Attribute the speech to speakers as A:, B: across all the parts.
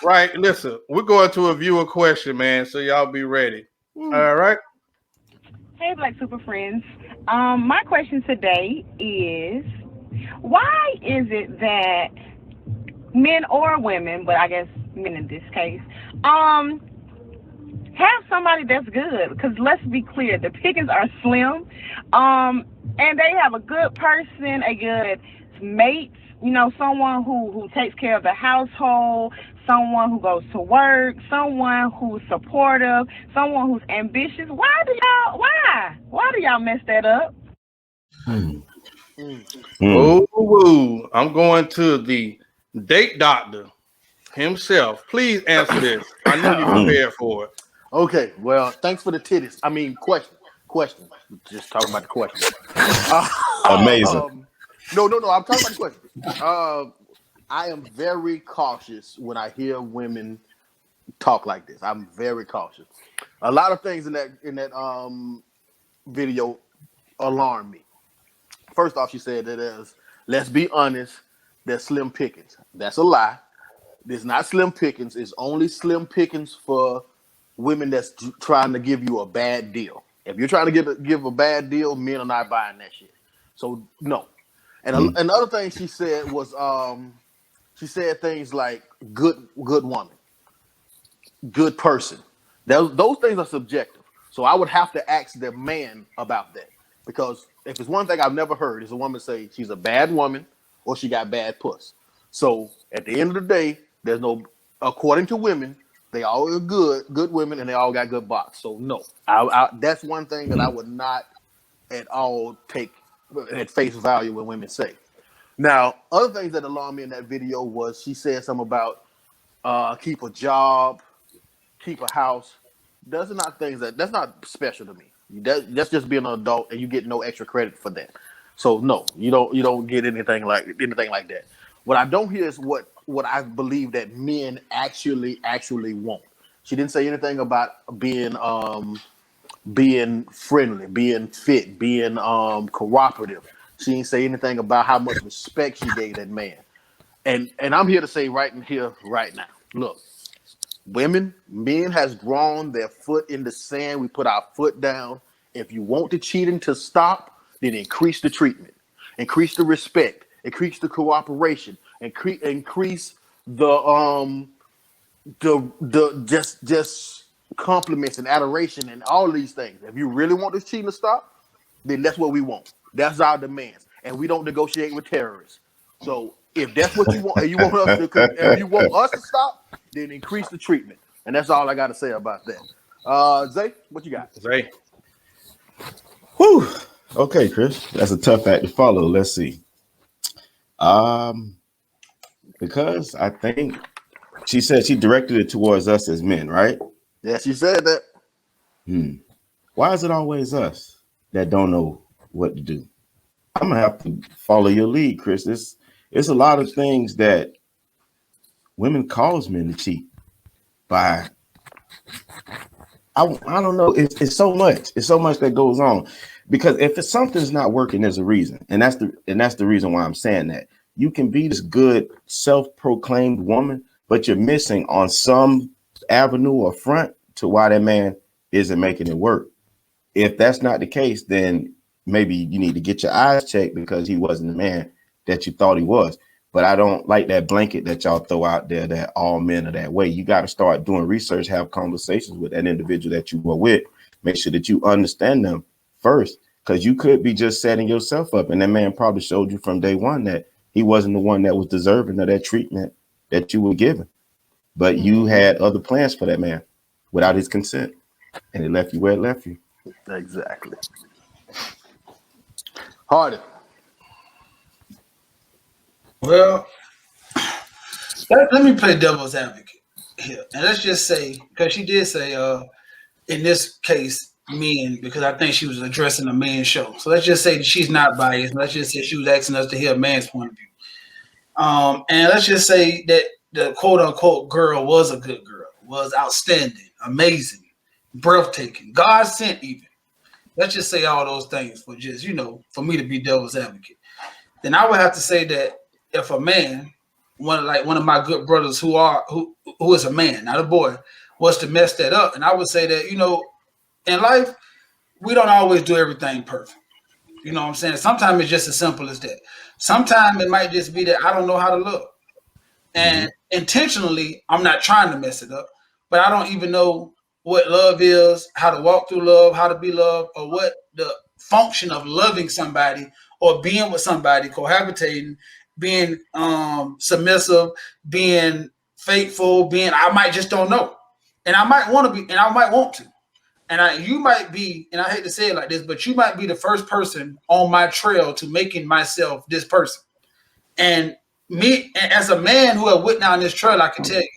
A: Right. Listen, we're going to a viewer question, man. So y'all be ready. All right.
B: Hey, Black Super Friends. My question today is, why is it that men or women, but I guess men in this case, have somebody that's good? Because let's be clear, the pickings are slim, and they have a good person, a good mate. Someone who takes care of the household, someone who goes to work, someone who's supportive, someone who's ambitious. Why do y'all mess that up?
C: Hmm. Hmm.
A: Oh, woo. I'm going to the date doctor himself. Please answer this. I know you're
C: Hmm.
A: prepared for it.
D: Okay, well, thanks for the titties. I mean, question. Just talking about the question. Uh,
C: Amazing.
D: no. I'm talking about the question. I am very cautious when I hear women talk like this. I'm very cautious. A lot of things in that video alarm me. First off, she said that let's be honest, there's slim pickings. That's a lie. There's not slim pickings. It's only slim pickings for women that's trying to give you a bad deal. If you're trying to give a bad deal, men are not buying that shit. So no. And
C: Hmm.
D: another thing she said was she said things like good woman, good person. Those things are subjective. So I would have to ask the man about that. Because if it's one thing I've never heard is a woman say she's a bad woman or she got bad puss. So at the end of the day, there's no, according to women, they all are good women, and they all got good box. So no, that's one thing that I would not at all take at face value when women say. Now, other things that alarmed me in that video was she said something about keep a job, keep a house. Those are not things that's not special to me. That's just being an adult, and you get no extra credit for that. So no, you don't get anything like that. What I don't hear is what I believe that men actually want. She didn't say anything about being friendly, being fit, being cooperative. She didn't say anything about how much respect she gave that man. And I'm here to say right in here, right now. Look, men has grown their foot in the sand. We put our foot down. If you want the cheating to stop, then increase the treatment, increase the respect, increase the cooperation, increase the just compliments and adoration and all these things. If you really want this cheating to stop, then that's what we want. That's our demands, and we don't negotiate with terrorists. So if that's what you want, and you want us to stop, then increase the treatment, and that's all I got to say about that. Zay, what you got?
A: Zay.
C: Whew. Okay, Chris. That's a tough act to follow. Let's see. Um, because I think she said she directed it towards us as men, right?
D: Yeah, she said that.
C: Hmm. Why is it always us that don't know what to do? I'm gonna have to follow your lead, Chris. It's a lot of things that women cause men to cheat by. I don't know. It's so much. It's so much that goes on. Because if something's not working, there's a reason. And that's the reason why I'm saying that. You can be this good self-proclaimed woman, but you're missing on some avenue or front to why that man isn't making it work. If that's not the case, then maybe you need to get your eyes checked because he wasn't the man that you thought he was. But I don't like that blanket that y'all throw out there that all men are that way. You got to start doing research, have conversations with that individual that you were with. Make sure that you understand them first, because you could be just setting yourself up. And that man probably showed you from day one that he wasn't the one that was deserving of that treatment that you were given. But you had other plans for that man without his consent, and it left you where it left you.
D: Exactly. Hardy.
E: Well, let me play devil's advocate here, and let's just say, because she did say, in this case, men, because I think she was addressing a man's show. So let's just say that she's not biased. Let's just say she was asking us to hear a man's point of view. And let's just say that the quote unquote girl was a good girl, was outstanding, amazing, breathtaking, God sent even. Let's just say all those things for just, for me to be devil's advocate. Then I would have to say that if a man one of my good brothers who is a man, not a boy, was to mess that up. And I would say that, in life, we don't always do everything perfect. You know what I'm saying? Sometimes it's just as simple as that. Sometimes it might just be that I don't know how to love. And intentionally, I'm not trying to mess it up, but I don't even know what love is, how to walk through love, how to be loved, or what the function of loving somebody or being with somebody, cohabitating, being submissive, being faithful, I might just don't know. And I might want to be, and I might want to. And you might be, and I hate to say it like this, but you might be the first person on my trail to making myself this person. And me, as a man who have went down this trail, I can tell you,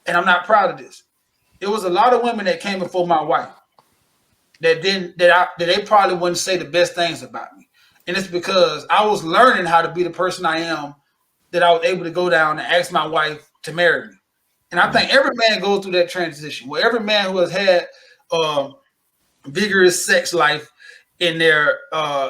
E: and I'm not proud of this. There was a lot of women that came before my wife that they probably wouldn't say the best things about me. And it's because I was learning how to be the person I am, that I was able to go down and ask my wife to marry me. And I think every man goes through that transition. Well, every man who has had vigorous sex life in their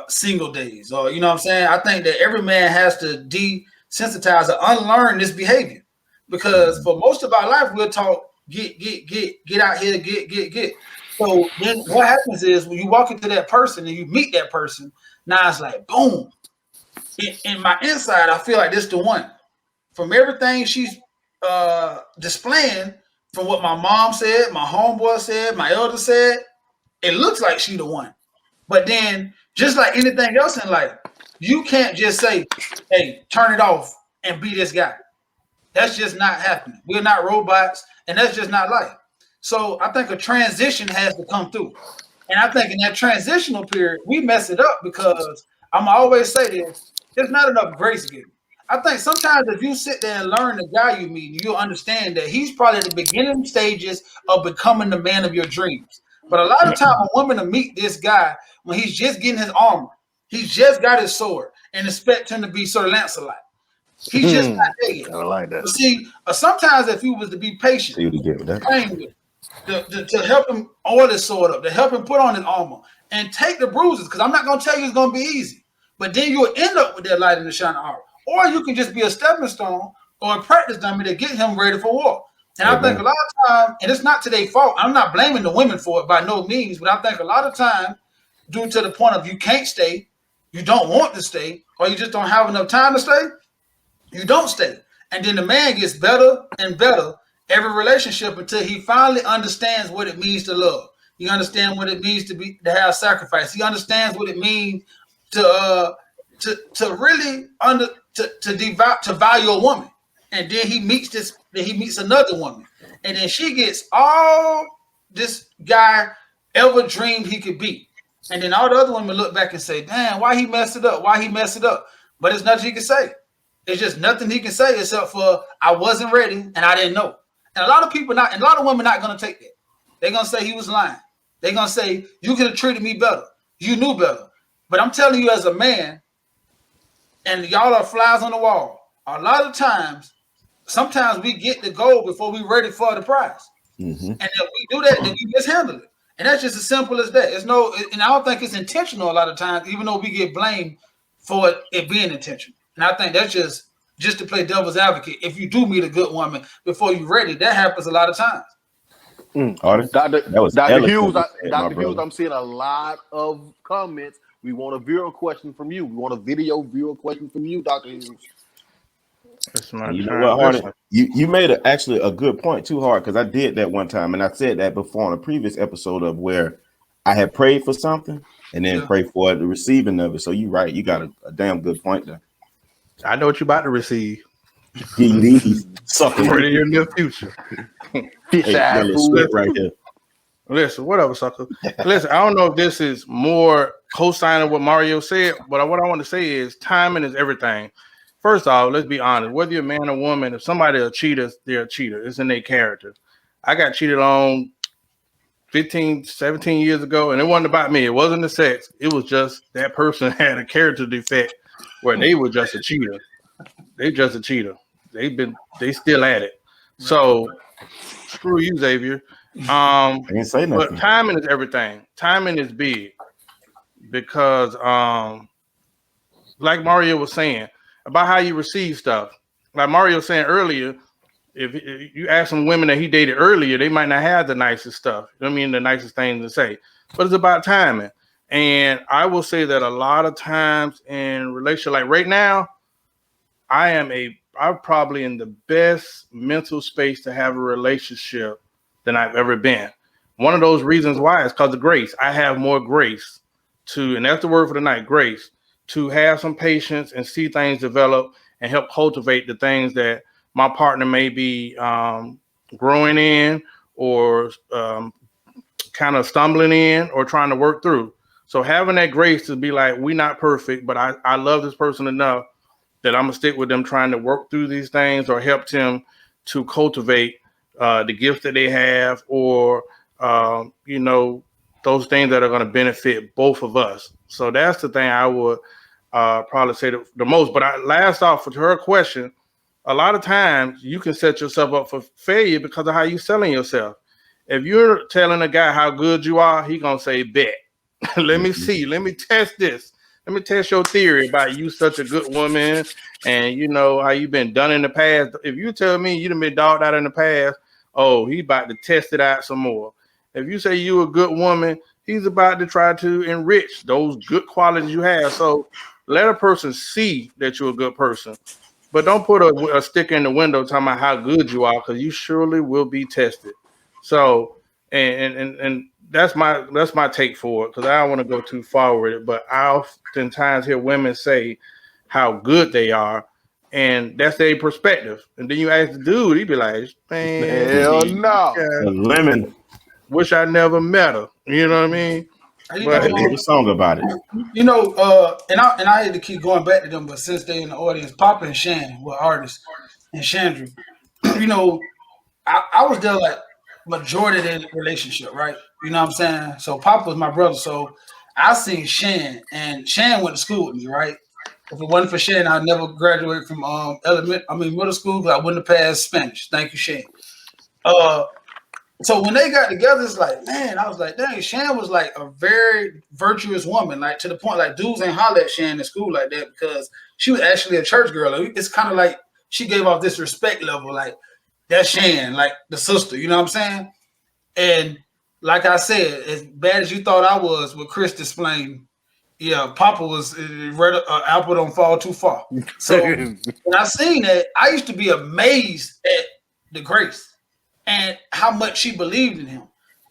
E: single days, or you know what I'm saying? I think that every man has to desensitize or unlearn this behavior, because for most of our life we're taught get out here, get. So then what happens is when you walk into that person and you meet that person, now it's like boom. In my inside, I feel like this the one. From everything she's displaying, from what my mom said, my homeboy said, my elder said, it looks like she the one. But then, just like anything else in life, you can't just say, hey, turn it off and be this guy. That's just not happening. We're not robots, and that's just not life. So I think a transition has to come through. And I think in that transitional period, we mess it up because I'm always say this, there's not enough grace given. I think sometimes if you sit there and learn the guy you meet, you'll understand that he's probably at the beginning stages of becoming the man of your dreams. But a lot of time, a woman to meet this guy when he's just getting his armor, he's just got his sword, and expect him to be Sir Lancelot. He's just not there yet.
D: I like that.
E: But see, sometimes if you was to be patient,
C: See what you get with that.
E: playing with to help him oil his sword up, to help him put on his armor and take the bruises, because I'm not going to tell you it's going to be easy. But then you'll end up with that light in the shining armor. Or you can just be a stepping stone or a practice dummy to get him ready for war. And I think a lot of time, and it's not to their fault, I'm not blaming the women for it by no means, but I think a lot of time, due to the point of you can't stay, you don't want to stay, or you just don't have enough time to stay, you don't stay. And then the man gets better and better every relationship until he finally understands what it means to love. He understands what it means to have sacrifice. He understands what it means to really to value a woman. And then he meets another woman. And then she gets all this guy ever dreamed he could be. And then all the other women look back and say, damn, why he messed it up? Why he messed it up? But it's nothing he can say. It's just nothing he can say except for I wasn't ready and I didn't know. And a lot of women not gonna take that. They're gonna say he was lying. They're gonna say you could have treated me better. You knew better. But I'm telling you, as a man, and y'all are flies on the wall, a lot of times, sometimes we get the goal before we're ready for the prize. Mm-hmm. And if we do that, then we mishandle it. And that's just as simple as that. And I don't think it's intentional a lot of times, even though we get blamed for it being intentional. And I think that's just to play devil's advocate. If you do meet a good woman before you're ready, that happens a lot of times.
D: Dr. Hughes, I'm seeing a lot of comments. We want a viewer question from you. We want a video viewer question from you, Dr. Hughes.
C: You know what, Hardy? You made actually a good point too, Hard, because I did that one time, and I said that before on a previous episode of where I had prayed for something and then prayed for the receiving of it. So you're right. You got a damn good point there.
A: I know what you're about to receive.
C: Sucker.
A: Pretty in the near future.
C: Right here.
A: Listen, whatever, sucker. Listen, I don't know if this is more co-signing what Mario said, but what I want to say is timing is everything. First off, let's be honest. Whether you're a man or woman, if somebody a cheater, they're a cheater. It's in their character. I got cheated on 15, 17 years ago, and it wasn't about me. It wasn't the sex. It was just that person had a character defect where they were just a cheater. They just a cheater. They still at it. So screw you, Xavier. I didn't say nothing. But timing is everything. Timing is big because like Mario was saying about how you receive stuff. like Mario saying earlier, if you ask some women that he dated earlier, they might not have the nicest stuff. I mean, the nicest things to say, but it's about timing. And I will say that a lot of times in relationship, like right now, I'm probably in the best mental space to have a relationship than I've ever been. One of those reasons why is because of grace. I have more grace and that's the word for the night, grace, to have some patience and see things develop and help cultivate the things that my partner may be growing in or kind of stumbling in or trying to work through. So having that grace to be like, we're not perfect, but I love this person enough that I'm gonna stick with them, trying to work through these things or help them to cultivate the gifts that they have, or those things that are going to benefit both of us. So that's the thing I would probably say the most. But last off, to her question, a lot of times you can set yourself up for failure because of how you're selling yourself. If you're telling a guy how good you are, he gonna say, bet. Let me see. Let me test this. Let me test your theory about you such a good woman and you know how you've been done in the past. If you tell me you done been dogged out in the past, oh, he about to test it out some more. If you say you a good woman, he's about to try to enrich those good qualities you have. So let a person see that you're a good person, but don't put a sticker in the window talking about how good you are, because you surely will be tested. So and that's my take for it, because I don't want to go too far with it. But I oftentimes hear women say how good they are, and that's their perspective. And then you ask the dude, he be like, man,
D: hell no.
C: Women.
A: Wish I never met her. You know what I mean?
C: But they did a song about it.
E: You know, and I had to keep going back to them, but since they in the audience, Papa and Shan were artists, and Chandra, you know, I was there like majority of the relationship, right? You know what I'm saying? So Papa was my brother, so I seen Shan, and Shan went to school with me, right? If it wasn't for Shan, I'd never graduate from middle school, because I wouldn't have passed Spanish. Thank you, Shan. So when they got together, it's like, man, I was like, dang, Shan was like a very virtuous woman, like to the point like dudes ain't holler at Shan in school like that, because she was actually a church girl. It's kind of like she gave off this respect level, like that's Shan, like the sister, you know what I'm saying? And like I said, as bad as you thought I was with Chris displaying, yeah, Papa was apple don't fall too far. So when I seen that, I used to be amazed at the grace and how much she believed in him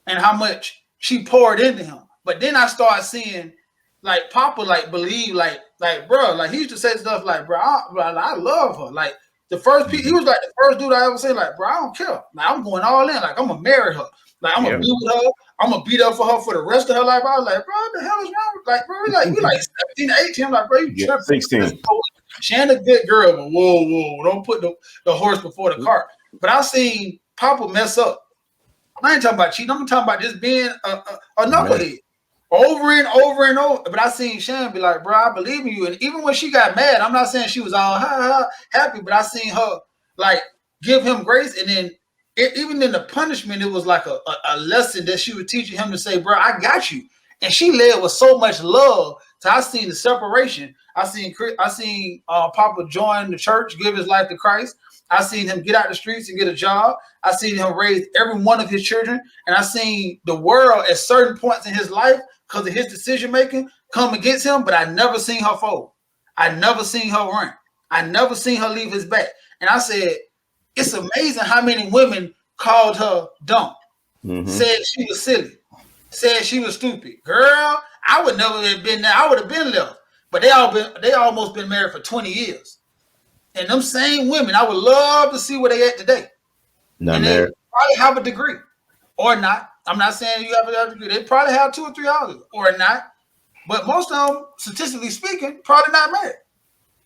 E: and how much she poured into him. But then I started seeing like Papa like believe like bro, like he used to say stuff like, bro, I love her. Like the first he was like the first dude I ever seen, like, bro, I don't care. Like I'm going all in, like I'm gonna marry her. Like I'm gonna be with her. I'm gonna beat up for her for the rest of her life. I was like, bro, what the hell is wrong with like, bro? You like 17, 18. I'm like, bro, you tripping.
C: 16.
E: Shan a good girl, but whoa, don't put the horse before the cart. But I seen Papa mess up. I ain't talking about cheating. I'm talking about just being a knucklehead over and over and over. But I seen Shan be like, bro, I believe in you. And even when she got mad, I'm not saying she was all happy, but I seen her like give him grace. And then even in the punishment, it was like a lesson that she was teaching him to say, bro, I got you. And she led with so much love. So I seen the separation. I seen Papa join the church, give his life to Christ. I seen him get out the streets and get a job. I seen him raise every one of his children. And I seen the world at certain points in his life, because of his decision making, come against him. But I never seen her fold. I never seen her run. I never seen her leave his back. And I said, it's amazing how many women called her dumb, said she was silly, said she was stupid. Girl, I would never have been there. I would have been left. But they almost been married for 20 years. And them same women, I would love to see where they at today.
C: Not
E: and
C: married.
E: They probably have a degree or not. I'm not saying you have a degree. They probably have 2 or 3 houses or not. But most of them, statistically speaking, probably not married.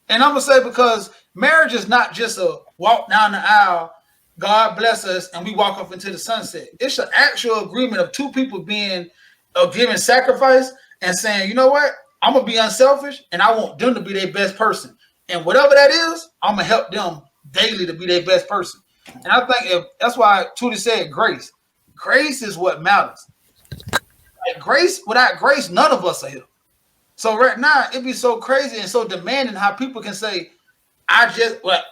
E: And I'm going to say, because marriage is not just a walk down the aisle, God bless us, and we walk off into the sunset. It's an actual agreement of 2 people being giving sacrifice and saying, you know what? I'm going to be unselfish, and I want them to be their best person. And whatever that is, I'm going to help them daily to be their best person. And I think that's why Tootie said grace. Grace is what matters. Like without grace, none of us are here. So right now, it'd be so crazy and so demanding how people can say,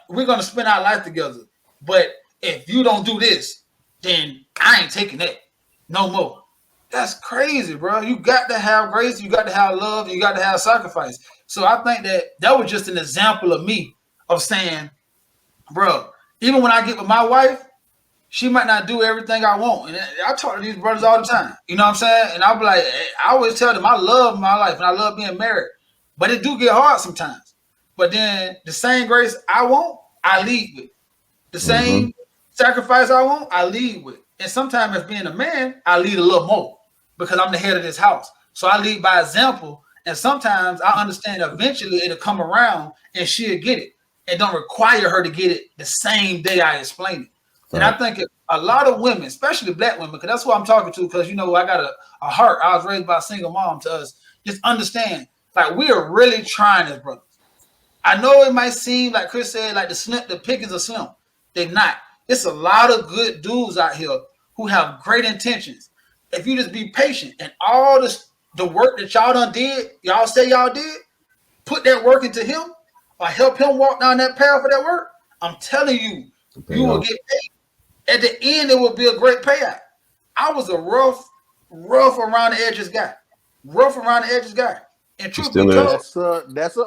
E: we're gonna spend our life together. But if you don't do this, then I ain't taking that no more. That's crazy, bro. You got to have grace, you got to have love, you got to have sacrifice. So I think that was just an example of me of saying, bro, even when I get with my wife, she might not do everything I want. And I talk to these brothers all the time. You know what I'm saying? And I'll be like, I always tell them I love my life and I love being married. But it do get hard sometimes. But then the same grace I want, I lead with. The same sacrifice I want, I lead with. And sometimes as being a man, I lead a little more because I'm the head of this house. So I lead by example. And sometimes I understand eventually it'll come around and she'll get it. It don't require her to get it the same day I explain it. And I think a lot of women, especially black women, because that's what I'm talking to, because, you know, I got a heart. I was raised by a single mom to us. Just understand, like, we are really trying this, brothers. I know it might seem, like Chris said, like the pickings are slim. They're not. It's a lot of good dudes out here who have great intentions. If you just be patient and all the work that y'all done did, y'all say y'all did, put that work into him or help him walk down that path for that work, I'm telling you, you will get paid. At the end, it will be a great payout. I was a rough around the edges guy. And truth be told,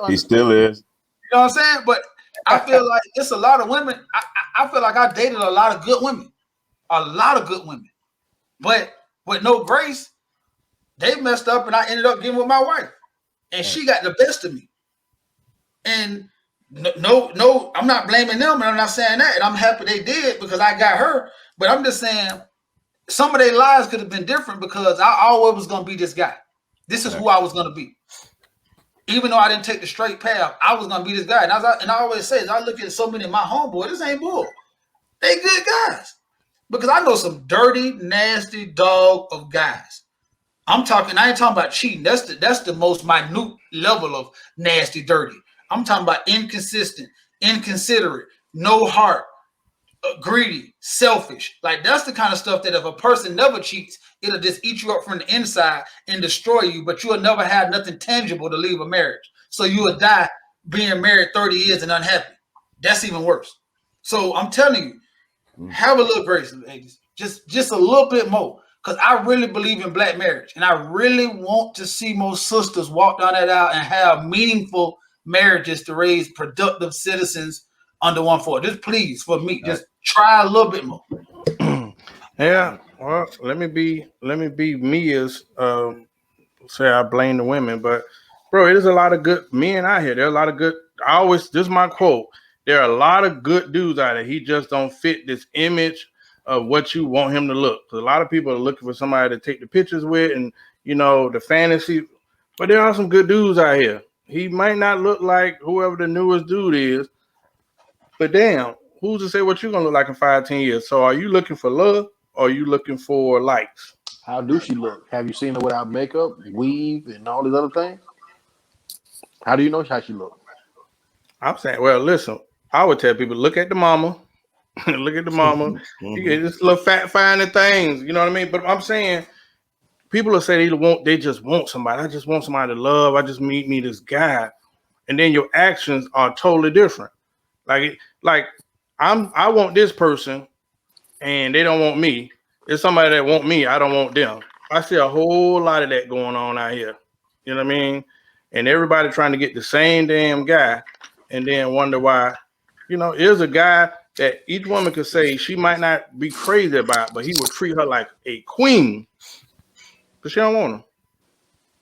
C: he still is.
E: You know what I'm saying? But I feel like it's a lot of women. I feel like I dated a lot of good women. But with no grace, they messed up and I ended up getting with my wife. And she got the best of me. And no, I'm not blaming them and I'm not saying that. And I'm happy they did because I got her. But I'm just saying some of their lives could have been different because I always was going to be this guy. This is who I was going to be. Even though I didn't take the straight path, I was going to be this guy. And I always say, as I look at so many of my homeboys, this ain't bull. They good guys. Because I know some dirty, nasty dog of guys. I ain't talking about cheating. That's the most minute level of nasty, dirty. I'm talking about inconsistent, inconsiderate, no heart, greedy, selfish. Like, that's the kind of stuff that if a person never cheats, it'll just eat you up from the inside and destroy you, but you'll never have nothing tangible to leave a marriage. So you will die being married 30 years and unhappy. That's even worse. So I'm telling you, have a little grace, ladies. Just a little bit more. Because I really believe in black marriage. And I really want to see more sisters walk down that aisle and have meaningful marriages to raise productive citizens under one force. Just please, for me, just try a little bit more.
A: Yeah. Well, let me be me as say I blame the women, but bro, there's a lot of good men out here. There are a lot of good. This is my quote. There are a lot of good dudes out there. He just don't fit this image of what you want him to look. Because a lot of people are looking for somebody to take the pictures with and, you know, the fantasy. But there are some good dudes out here. He might not look like whoever the newest dude is, but damn, who's to say what you're going to look like in 5-10 years? So are you looking for love or are you looking for likes?
D: How do she look? Have you seen her without makeup, weave, and all these other things? How do you know how she look?
A: I'm saying, well, listen, I would tell people, look at the mama. Look at the mama. You get this little fat finding things, you know what I mean? But I'm saying people will say they just want somebody. I just want somebody to love. I just meet me this guy. And then your actions are totally different. Like I want this person and they don't want me. It's somebody that want me. I don't want them. I see a whole lot of that going on out here. You know what I mean? And everybody trying to get the same damn guy and then wonder why, you know, here's a guy that each woman could say she might not be crazy about, but he would treat her like a queen. But she don't want him.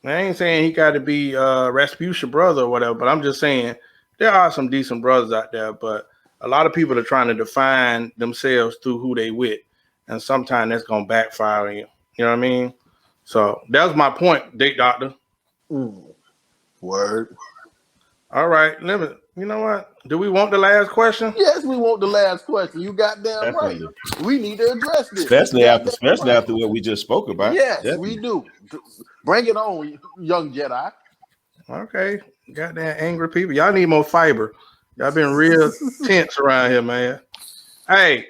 A: I ain't saying he got to be Rasputia brother or whatever, but I'm just saying there are some decent brothers out there, but a lot of people are trying to define themselves through who they with. And sometimes that's going to backfire on you. You know what I mean? So that was my point, Dick Doctor.
D: Word.
C: All right, you know what? Do we want the last question?
D: Yes, we want the last question. You goddamn right. We need to address this,
C: especially after what we just spoke about.
D: Yes,
C: definitely.
D: We do. Bring it on, young Jedi.
A: Okay, goddamn angry people. Y'all need more fiber. Y'all been real tense around here, man. Hey,